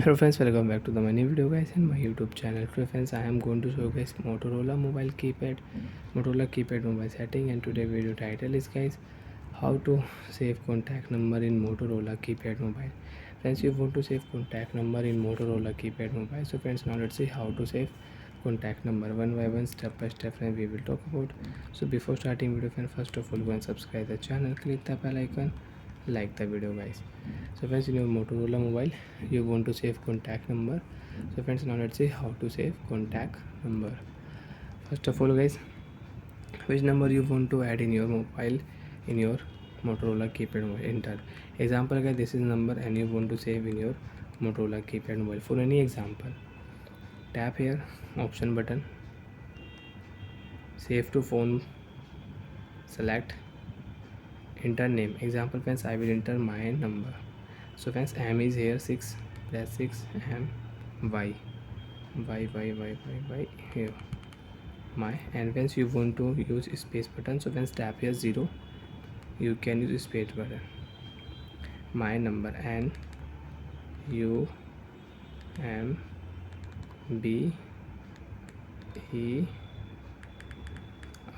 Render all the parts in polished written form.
Hello friends, welcome back to the new video guys in my YouTube channel. Today friends, I am going to show guys Motorola keypad mobile setting, and today video title is guys how to save contact number in Motorola keypad mobile. Friends, you want to save contact number in Motorola keypad mobile. So friends, now let's see how to save contact number one by one, step by step, and we will talk about. So before starting video friends, first of all go and subscribe the channel, click the bell icon, like the video guys. So friends, in your Motorola mobile you want to save contact number. So friends, now let's see how to save contact number. First of all guys, which number you want to add in your mobile, in your Motorola keypad mobile, enter. Example guys, this is number and you want to save in your Motorola keypad mobile. For any example, tap here option button, save to phone, select, enter name. Example friends, I will enter my number. So friends, m is here 6 plus 6 m y here my. And friends, you want to use space button, so friends tap here 0, you can use space button. My number n u m b e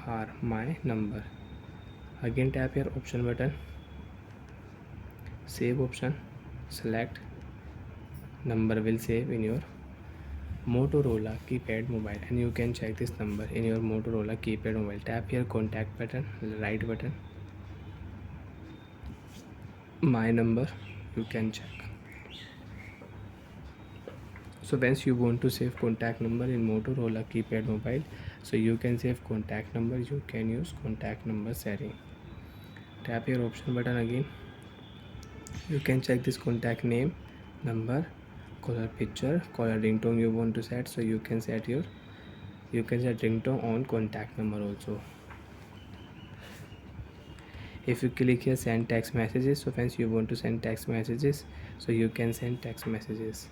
r, my number. Again tap here option button, save option, select, number will save in your Motorola keypad mobile, and you can check this number in your Motorola keypad mobile. Tap here contact button, right button, my number, you can check. So once you want to save contact number in Motorola keypad mobile, so you can save contact number, you can use contact number setting. Tap here option button again, you can check this contact name, number, caller picture, caller ringtone you want to set. So you can set ringtone on contact number also. If you click here send text messages, so friends you want to send text messages, so you can send text messages.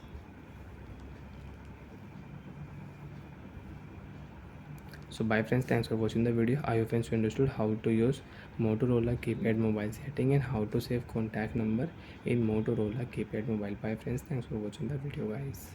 So bye friends, thanks for watching the video. I hope friends you understood how to use Motorola keypad mobile setting and how to save contact number in Motorola keypad mobile. Bye friends, thanks for watching the video guys.